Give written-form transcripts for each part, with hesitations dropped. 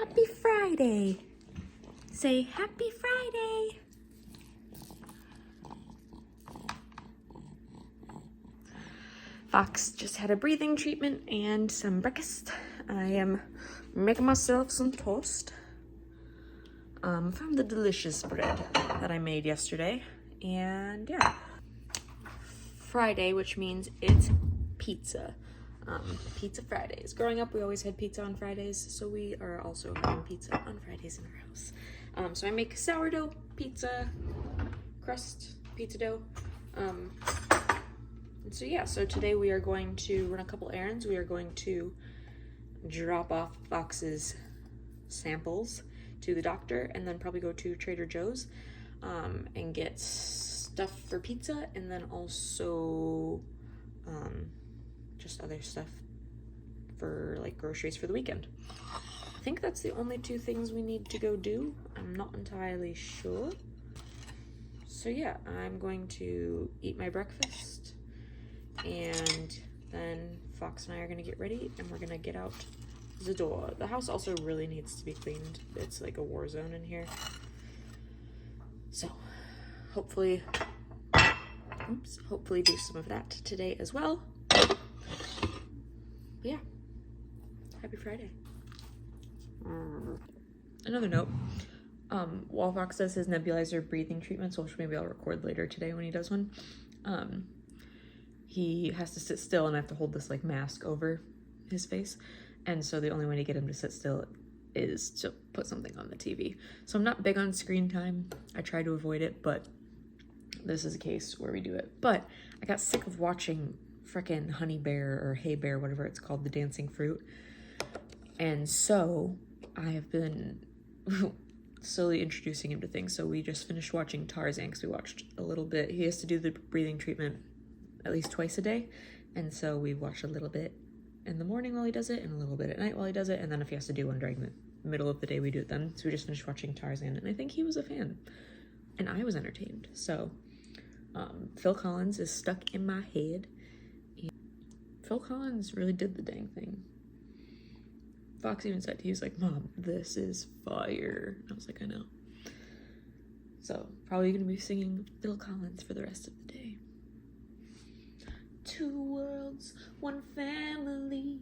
Happy Friday. Say Happy Friday. Fox just had a breathing treatment and some breakfast. I am making myself some toast from the delicious bread that I made yesterday. And yeah, Friday, which means it's pizza. Pizza Fridays. Growing up, we always had pizza on Fridays, so we are also having pizza on Fridays in our house. So I make sourdough pizza crust, pizza dough. And so yeah, so today we are going to run a couple errands. We are going to drop off Fox's samples to the doctor, and then probably go to Trader Joe's and get stuff for pizza, and then also just other stuff for like groceries for the weekend. I think that's the only two things we need to go do. I'm not entirely sure. So yeah, I'm going to eat my breakfast, and then Fox and I are gonna get ready and we're gonna get out the door. The house also really needs to be cleaned. It's like a war zone in here. So hopefully do some of that today as well. But yeah, happy Friday. Another note, while Fox does his nebulizer breathing treatments, which maybe I'll record later today when he does one, he has to sit still and I have to hold this like mask over his face. And so the only way to get him to sit still is to put something on the TV. So I'm not big on screen time. I try to avoid it, but this is a case where we do it. But I got sick of watching frickin' Honey Bear or Hey Bear, whatever it's called, the dancing fruit. And so I have been slowly introducing him to things. So we just finished watching Tarzan because we watched a little bit. He has to do the breathing treatment at least twice a day. And so we watched a little bit in the morning while he does it and a little bit at night while he does it. And then if he has to do one during the middle of the day, we do it then. So we just finished watching Tarzan and I think he was a fan and I was entertained. So Phil Collins is stuck in my head. Phil Collins really did the dang thing. Fox even said, he was like, "Mom, this is fire." I was like, I know. So probably gonna be singing Phil Collins for the rest of the day. Two worlds, one family.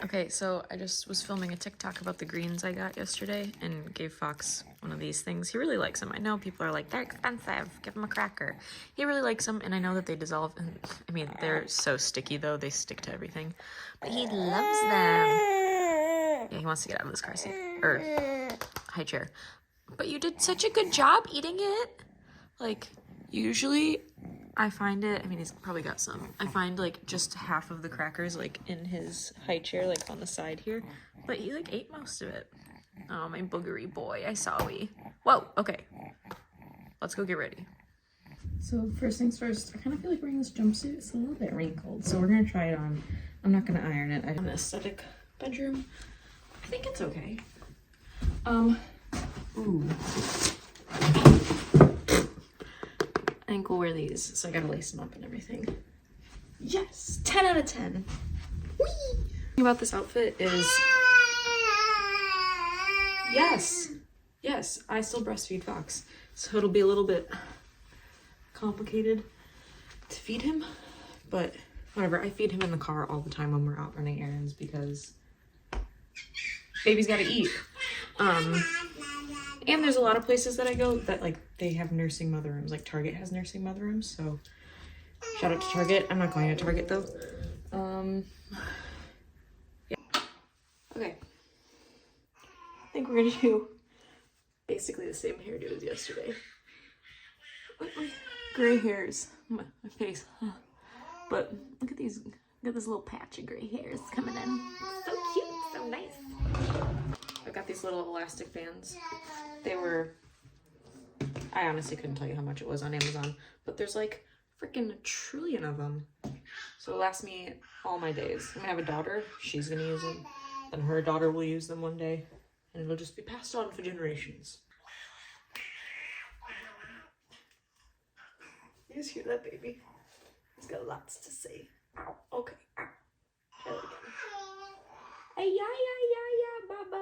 Okay, so I just was filming a TikTok about the greens I got yesterday and gave Fox one of these things. He really likes them. I know people are like, they're expensive, give him a cracker. He really likes them, and I know that they dissolve. And I mean, they're so sticky though, they stick to everything. But he loves them. Yeah, he wants to get out of this car seat, or high chair. But you did such a good job eating it. Like, usually I find it, I mean, he's probably got some. I find like just half of the crackers like in his high chair, like on the side here. But he like ate most of it. Oh, my boogery boy, I saw we. Whoa, okay. Let's go get ready. So first things first, I kind of feel like wearing this jumpsuit. It's a little bit wrinkled, so we're gonna try it on. I'm not gonna iron it. I have an aesthetic bedroom. I think it's okay. Ooh. I think we'll wear these, so I gotta lace them up and everything. Yes! 10 out of 10. Whee! The thing about this outfit is... Yes, I still breastfeed Fox, so it'll be a little bit complicated to feed him, but whatever. I feed him in the car all the time when we're out running errands because baby's gotta eat. And there's a lot of places that I go that like they have nursing mother rooms, like Target has nursing mother rooms, so shout out to Target. I'm not going to Target though. Yeah. Okay. I think we're gonna do basically the same hairdo as yesterday. Gray hairs on my face. But look at these, look at this little patch of gray hairs coming in. So cute, so nice. I've got these little elastic fans. They were, I honestly couldn't tell you how much it was on Amazon, but there's like freaking a trillion of them. So it'll last me all my days. I'm gonna have a daughter, she's gonna use them, then her daughter will use them one day, and it'll just be passed on for generations. You guys hear that, baby? He's got lots to say. Ow, okay, ow. I like it. Hey, yeah, Baba.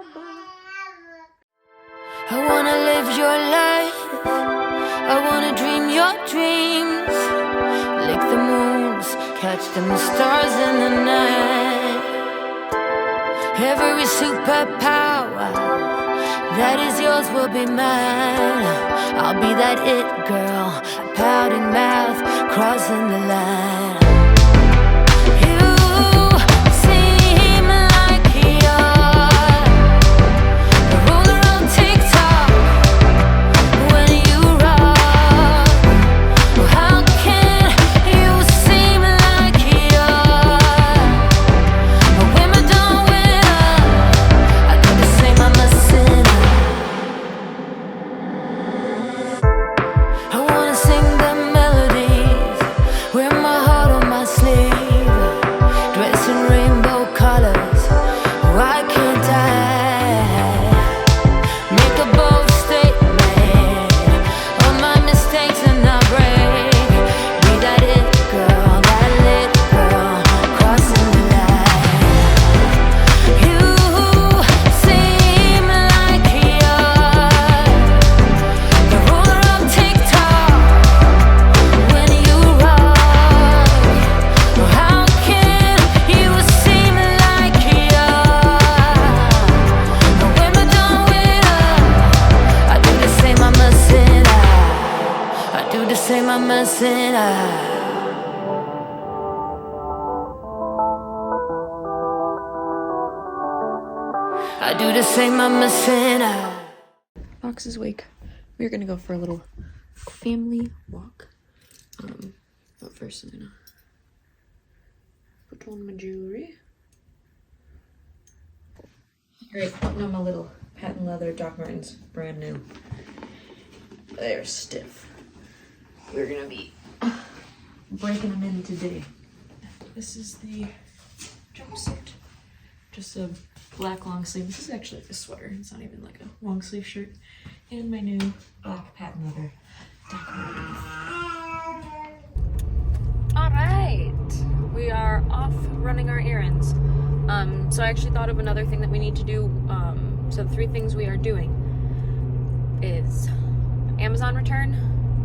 your life. I wanna dream your dreams, lick the moons, catch them stars in the night. Every superpower that is yours will be mine. I'll be that it girl, pouting mouth, crossing the line. You seem like you're the ruler of TikTok when you rock. How can you seem like you're a Wimbledon winner? I do the same, I'm a sinner. I wanna sing the melodies, wear my heart on my sleeve, dress in rainbow colors, why can't I? Make a bold statement on my mistakes and not break. Be that it girl, that lit girl, crossing the line. You seem like you're the ruler of TikTok when you rock. How can you seem like you're a Wimbledon winner? I do the same, I'm a sinner. I do the same, I'm a sinner. I do the same, I'm a sinner. Fox is awake. We're gonna go for a little family walk. But first I'm gonna put on my jewelry. Alright, putting on my little patent leather Doc Martens, brand new. They're stiff. We're gonna be breaking them in today. This is the jumpsuit. Just a black long sleeve. This is actually like a sweater. It's not even like a long sleeve shirt. And my new black patent leather Doc Martens. All right, we are off running our errands. So I actually thought of another thing that we need to do. So the 3 things we are doing is Amazon return,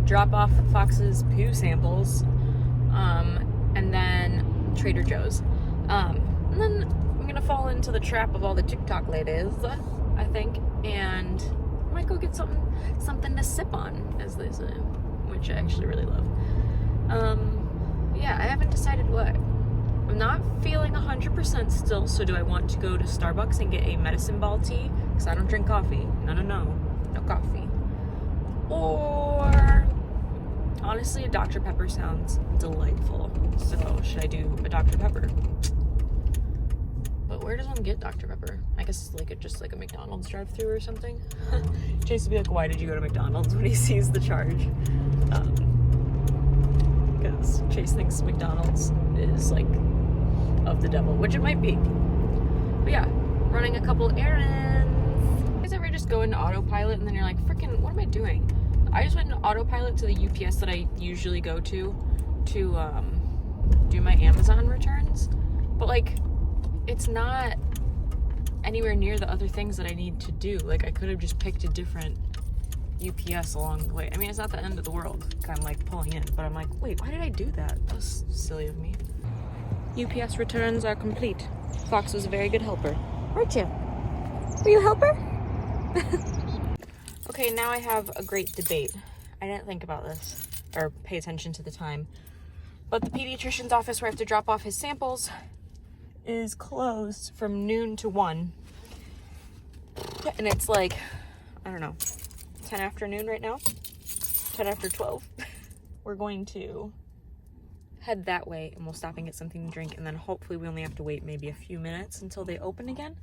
drop off Fox's poo samples, and then Trader Joe's. And then I'm gonna fall into the trap of all the TikTok ladies, I think, and I might go get something to sip on, as they say, which I actually really love. Yeah, I haven't decided what. I'm not feeling 100% still, so do I want to go to Starbucks and get a medicine ball tea? Because I don't drink coffee. No coffee. Or, honestly, a Dr. Pepper sounds delightful. So, should I do a Dr. Pepper? But where does one get Dr. Pepper? I guess like just like a McDonald's drive-thru or something. Chase would be like, why did you go to McDonald's when he sees the charge? Because Chase thinks McDonald's is like of the devil, which it might be. But yeah, running a couple errands. You guys ever just go into autopilot and then you're like, freaking, what am I doing? I just went into autopilot to the UPS that I usually go to do my Amazon returns. But like, it's not anywhere near the other things that I need to do. Like, I could have just picked a different UPS along the way. I mean, it's not the end of the world. I'm like pulling in, but I'm like, wait, why did I do that? That was silly of me. UPS returns are complete. Fox was a very good helper. Weren't you? Were you a helper? Okay, now I have a great debate. I didn't think about this or pay attention to the time, but the pediatrician's office where I have to drop off his samples is closed from noon to 1. And it's like, I don't know, 10 after noon right now? 10 after 12. We're going to head that way and we'll stop and get something to drink, and then hopefully we only have to wait maybe a few minutes until they open again.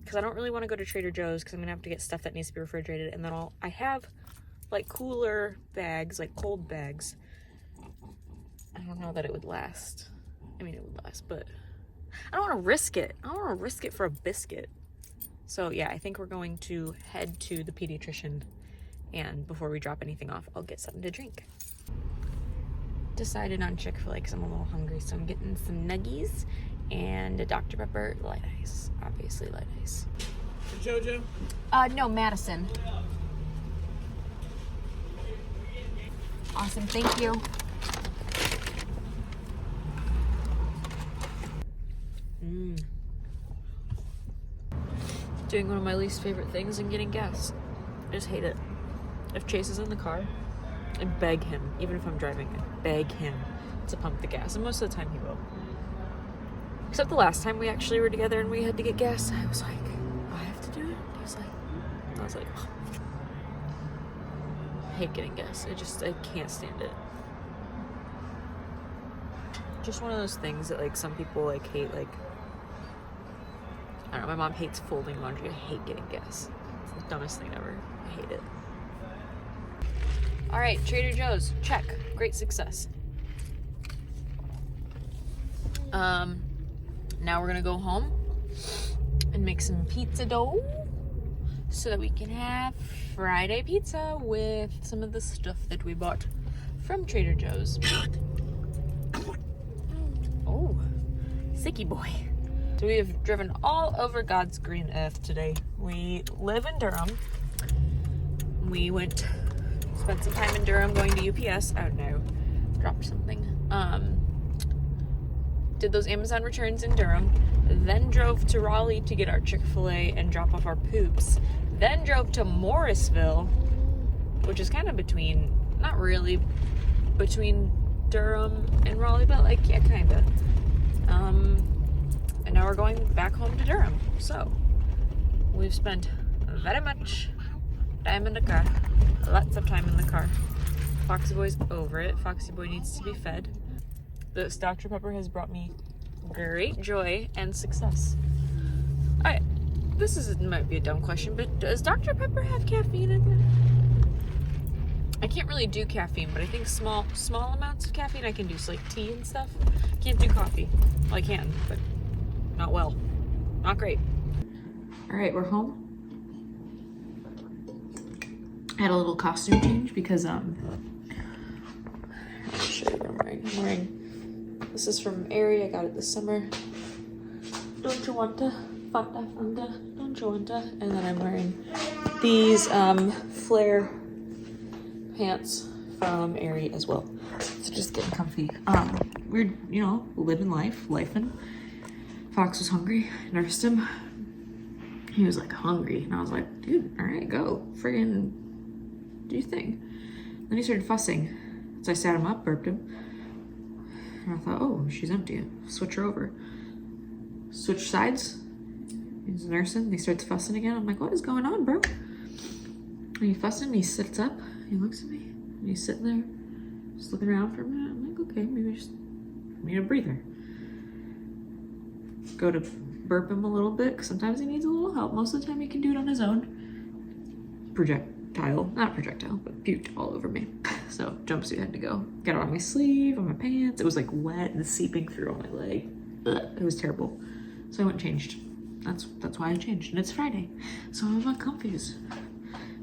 Because I don't really want to go to Trader Joe's because I'm gonna have to get stuff that needs to be refrigerated, and then I have like cooler bags, like cold bags. I don't know that it would last. I mean, it would last, but I don't want to risk it. I don't want to risk it for a biscuit. So yeah, I think we're going to head to the pediatrician, and before we drop anything off, I'll get something to drink. Decided on Chick-fil-A because I'm a little hungry, so I'm getting some nuggies and a Dr. Pepper light ice. Obviously light ice. JoJo? No, Madison. Awesome, thank you. Doing one of my least favorite things and getting gas. I just hate it. If Chase is in the car, I beg him, even if I'm driving, I beg him to pump the gas. And most of the time he will. Except the last time we actually were together and we had to get gas, I was like, I have to do it? He was like, I was like, oh. I hate getting gas. I can't stand it. Just one of those things that like some people like hate, like, I don't know, my mom hates folding laundry. I hate getting gas. It's the dumbest thing ever. I hate it. All right, Trader Joe's, check. Great success. Now we're gonna go home and make some pizza dough so that we can have Friday pizza with some of the stuff that we bought from Trader Joe's. Oh, sicky boy. So we have driven all over God's green earth today. We live in Durham. We spent some time in Durham going to UPS. Oh no, dropped something. Did those Amazon returns in Durham, then drove to Raleigh to get our Chick-fil-A and drop off our poops, then drove to Morrisville, which is kind of between, not really between Durham and Raleigh, but like, yeah, kind of. And now we're going back home to Durham. So we've spent very much time in the car, lots of time in the car. Foxy Boy's over it. Foxy Boy needs to be fed. This Dr. Pepper has brought me great joy and success. Alright, might be a dumb question, but does Dr. Pepper have caffeine in it? I can't really do caffeine, but I think small amounts of caffeine I can do, so like tea and stuff. Can't do coffee. Well, I can, but not well. Not great. Alright, we're home. I had a little costume change because, I'll show you what I'm wearing. I'm wearing, this is from Aerie, I got it this summer. Don't you want to? Fanta, don't you want to? And then I'm wearing these flare pants from Aerie as well. So just getting comfy. We're, living lifing. Fox was hungry, nursed him. He was like hungry, and I was like, dude, all right, go. Friggin' do your thing. Then he started fussing. So I sat him up, burped him. And I thought, oh, she's empty. Switch her over. Switch sides. He's nursing. He starts fussing again. I'm like, what is going on, bro? And he fussing. He sits up. He looks at me. And he's sitting there, just looking around for a minute. I'm like, okay, maybe I just need a breather. Go to burp him a little bit, because sometimes he needs a little help. Most of the time he can do it on his own. Not projectile, but puked all over me. So jumpsuit had to go. Got it on my sleeve, on my pants. It was like wet and seeping through on my leg. Ugh, it was terrible. So I went and changed. That's why I changed. And it's Friday, so I'm on comfies.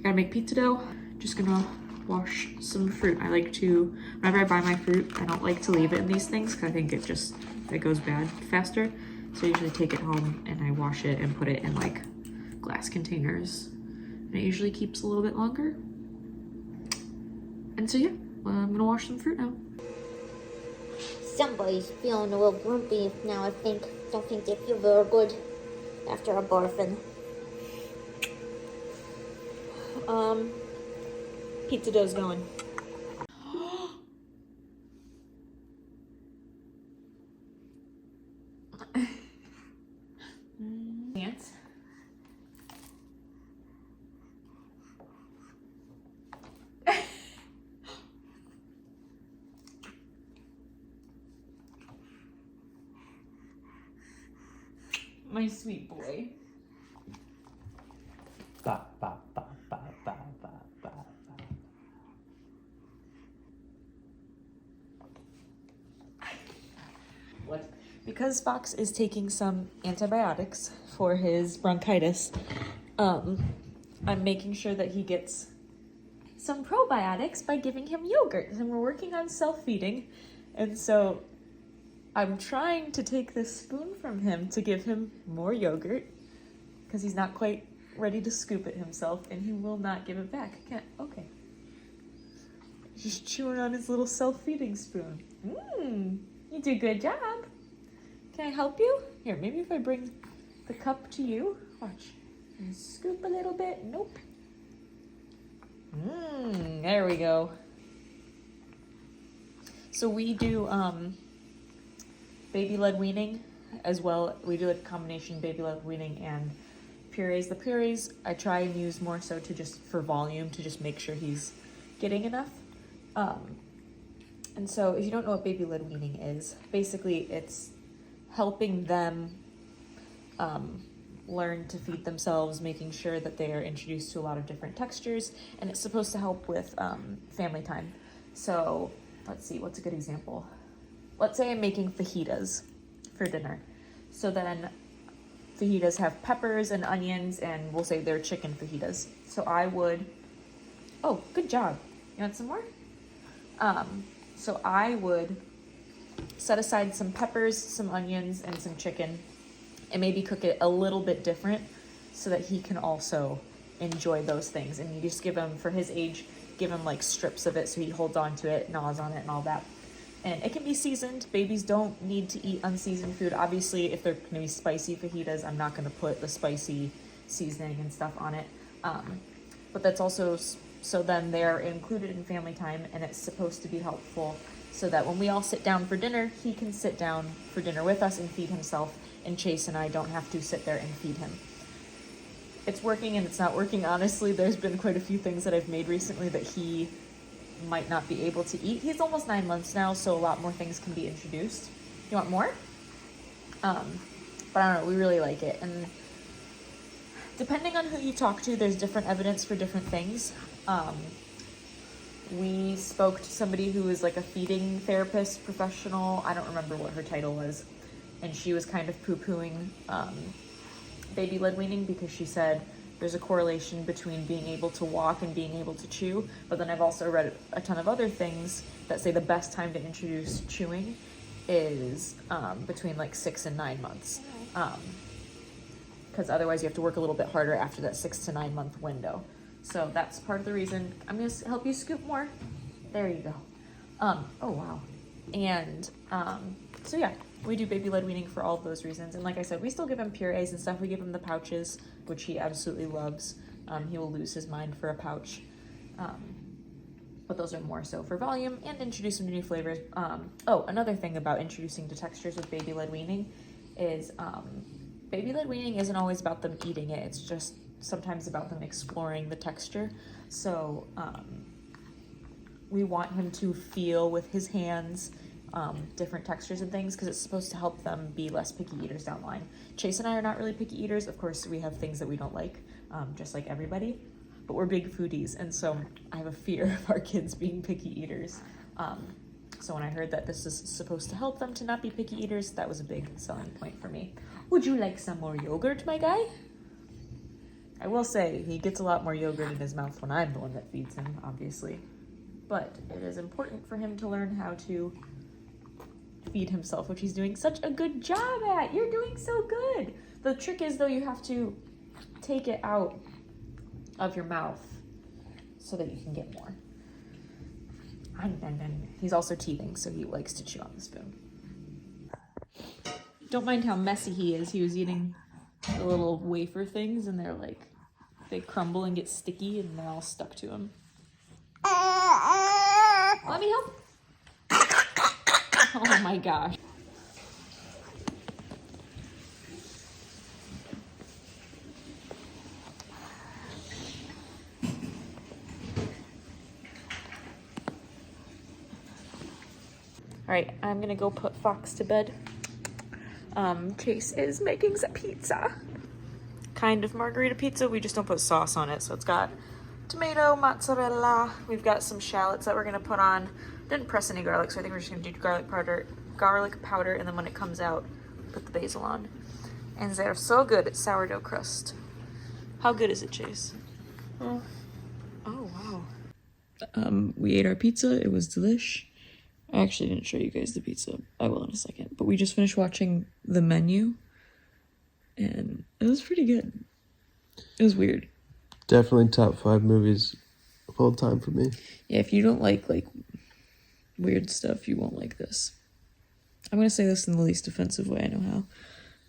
Gotta make pizza dough. Just gonna wash some fruit. I like to, whenever I buy my fruit, I don't like to leave it in these things because I think it goes bad faster. So I usually take it home and I wash it and put it in like glass containers. And it usually keeps a little bit longer. And so yeah, I'm gonna wash some fruit now. Somebody's feeling a little grumpy now, I think. Don't think they feel very good after a barfing. Pizza dough's going. Pants. My sweet boy. Ba, ba, ba, ba, ba, ba, ba, ba. What? Because Fox is taking some antibiotics for his bronchitis, I'm making sure that he gets some probiotics by giving him yogurt. And we're working on self-feeding. And so I'm trying to take this spoon from him to give him more yogurt because he's not quite ready to scoop it himself, and he will not give it back. Can't. Okay. Just chewing on his little self-feeding spoon. You do a good job. Can I help you? Here, maybe if I bring the cup to you. Watch. And scoop a little bit. Nope. There we go. So we do baby-led weaning as well. We do a combination baby-led weaning and purees. The purees I try and use more so to just for volume, to just make sure he's getting enough. And so if you don't know what baby-led weaning is, basically it's helping them learn to feed themselves, making sure that they are introduced to a lot of different textures, and it's supposed to help with family time. So let's see, what's a good example? Let's say I'm making fajitas for dinner. So then fajitas have peppers and onions, and we'll say they're chicken fajitas. So I would, oh, good job. You want some more? So I would set aside some peppers, some onions, and some chicken, and maybe cook it a little bit different so that he can also enjoy those things. And you just give him, for his age, give him like strips of it so he holds on to it, gnaws on it, and all that. And it can be seasoned. Babies don't need to eat unseasoned food. Obviously, if they're going to be spicy fajitas, I'm not going to put the spicy seasoning and stuff on it. But that's also, so then they're included in family time, and it's supposed to be helpful so that when we all sit down for dinner, he can sit down for dinner with us and feed himself, and Chase and I don't have to sit there and feed him. It's working and it's not working, honestly. There's been quite a few things that I've made recently that he might not be able to eat. He's almost 9 months now, so a lot more things can be introduced. You want more? But I don't know, we really like it. And depending on who you talk to, there's different evidence for different things. We spoke to somebody who was like a feeding therapist professional. I don't remember what her title was. And she was kind of poo-pooing baby-led weaning because she said there's a correlation between being able to walk and being able to chew. But then I've also read a ton of other things that say the best time to introduce chewing is between like 6 and 9 months. Because otherwise you have to work a little bit harder after that 6 to 9 month window. So that's part of the reason. I'm going to help you scoop more. There you go. Oh, wow. And so yeah, we do baby-led weaning for all of those reasons. And like I said, we still give him purees and stuff. We give him the pouches, which he absolutely loves. He will lose his mind for a pouch. But those are more so for volume and introduce him to new flavors. Oh, another thing about introducing to textures with baby-led weaning is baby-led weaning isn't always about them eating it. It's just sometimes about them exploring the texture. So we want him to feel with his hands different textures and things because it's supposed to help them be less picky eaters down the line. Chase and I are not really picky eaters. Of course, we have things that we don't like, just like everybody, but we're big foodies, and so I have a fear of our kids being picky eaters. So when I heard that this is supposed to help them to not be picky eaters, that was a big selling point for me. Would you like some more yogurt, my guy? I will say, he gets a lot more yogurt in his mouth when I'm the one that feeds him, obviously. But it is important for him to learn how to feed himself, which he's doing such a good job at. You're doing so good. The trick is, though, you have to take it out of your mouth so that you can get more. And he's also teething, so he likes to chew on the spoon. Don't mind how messy he is. He was eating the little wafer things, and they're like, they crumble and get sticky, and they're all stuck to him. Let me help. Oh my gosh. All right, I'm gonna go put Fox to bed. Chase is making some pizza. Kind of margarita pizza, we just don't put sauce on it. So it's got tomato, mozzarella. We've got some shallots that we're gonna put on. Didn't press any garlic, so I think we're just gonna do garlic powder, and then when it comes out, put the basil on. And they're so good at sourdough crust. How good is it, Chase? Oh wow. We ate our pizza, it was delish. I actually didn't show you guys the pizza. I will in a second. But we just finished watching the menu, and it was pretty good. It was weird. Definitely top 5 movies of all time for me. Yeah, if you don't like weird stuff, you won't like this. I'm gonna say this in the least offensive way I know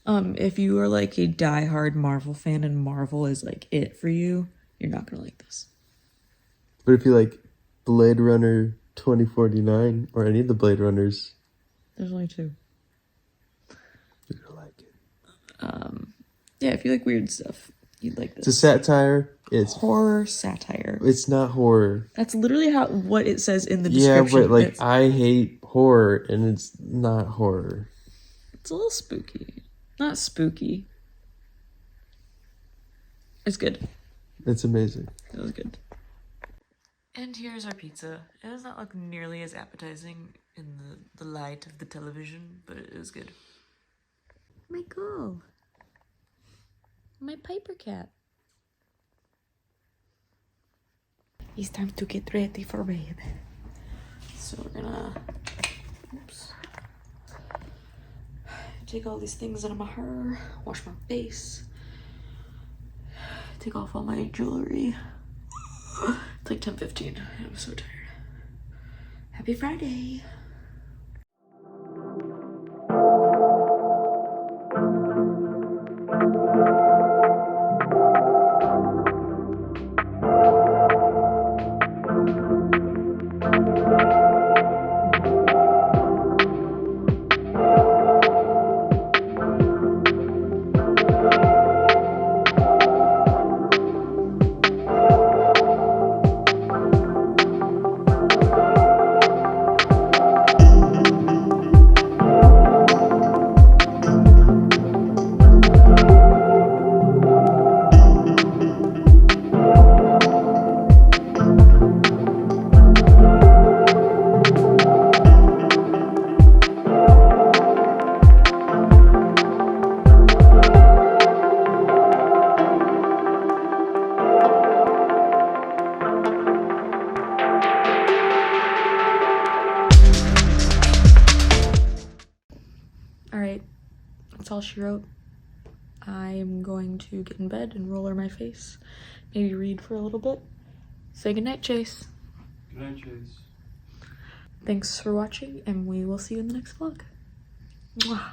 how. If you are like a diehard Marvel fan and Marvel is like it for you, you're not gonna like this. But if you like Blade Runner 2049 or any of the Blade Runners, There's only 2. you're gonna like it. Yeah, if you like weird stuff, you'd like It's a this. satire. It's Horror satire. It's not horror. That's literally what it says in the Yeah, description. but like It's I hate horror, and it's not horror. a little spooky. Not spooky. It's good. It's amazing. It was good. And here's our pizza. It does not look nearly as appetizing in the light of the television, but it is good. My girl. My Piper cat. It's time to get ready for bed. So we're gonna take all these things out of my hair, wash my face, take off all my jewelry. It's like 10:15. I'm so tired. Happy Friday. Alright, that's all she wrote. I'm going to get in bed and roller my face. Maybe read for a little bit. Say goodnight, Chase. Good night, Chase. Thanks for watching, and we will see you in the next vlog. Mwah.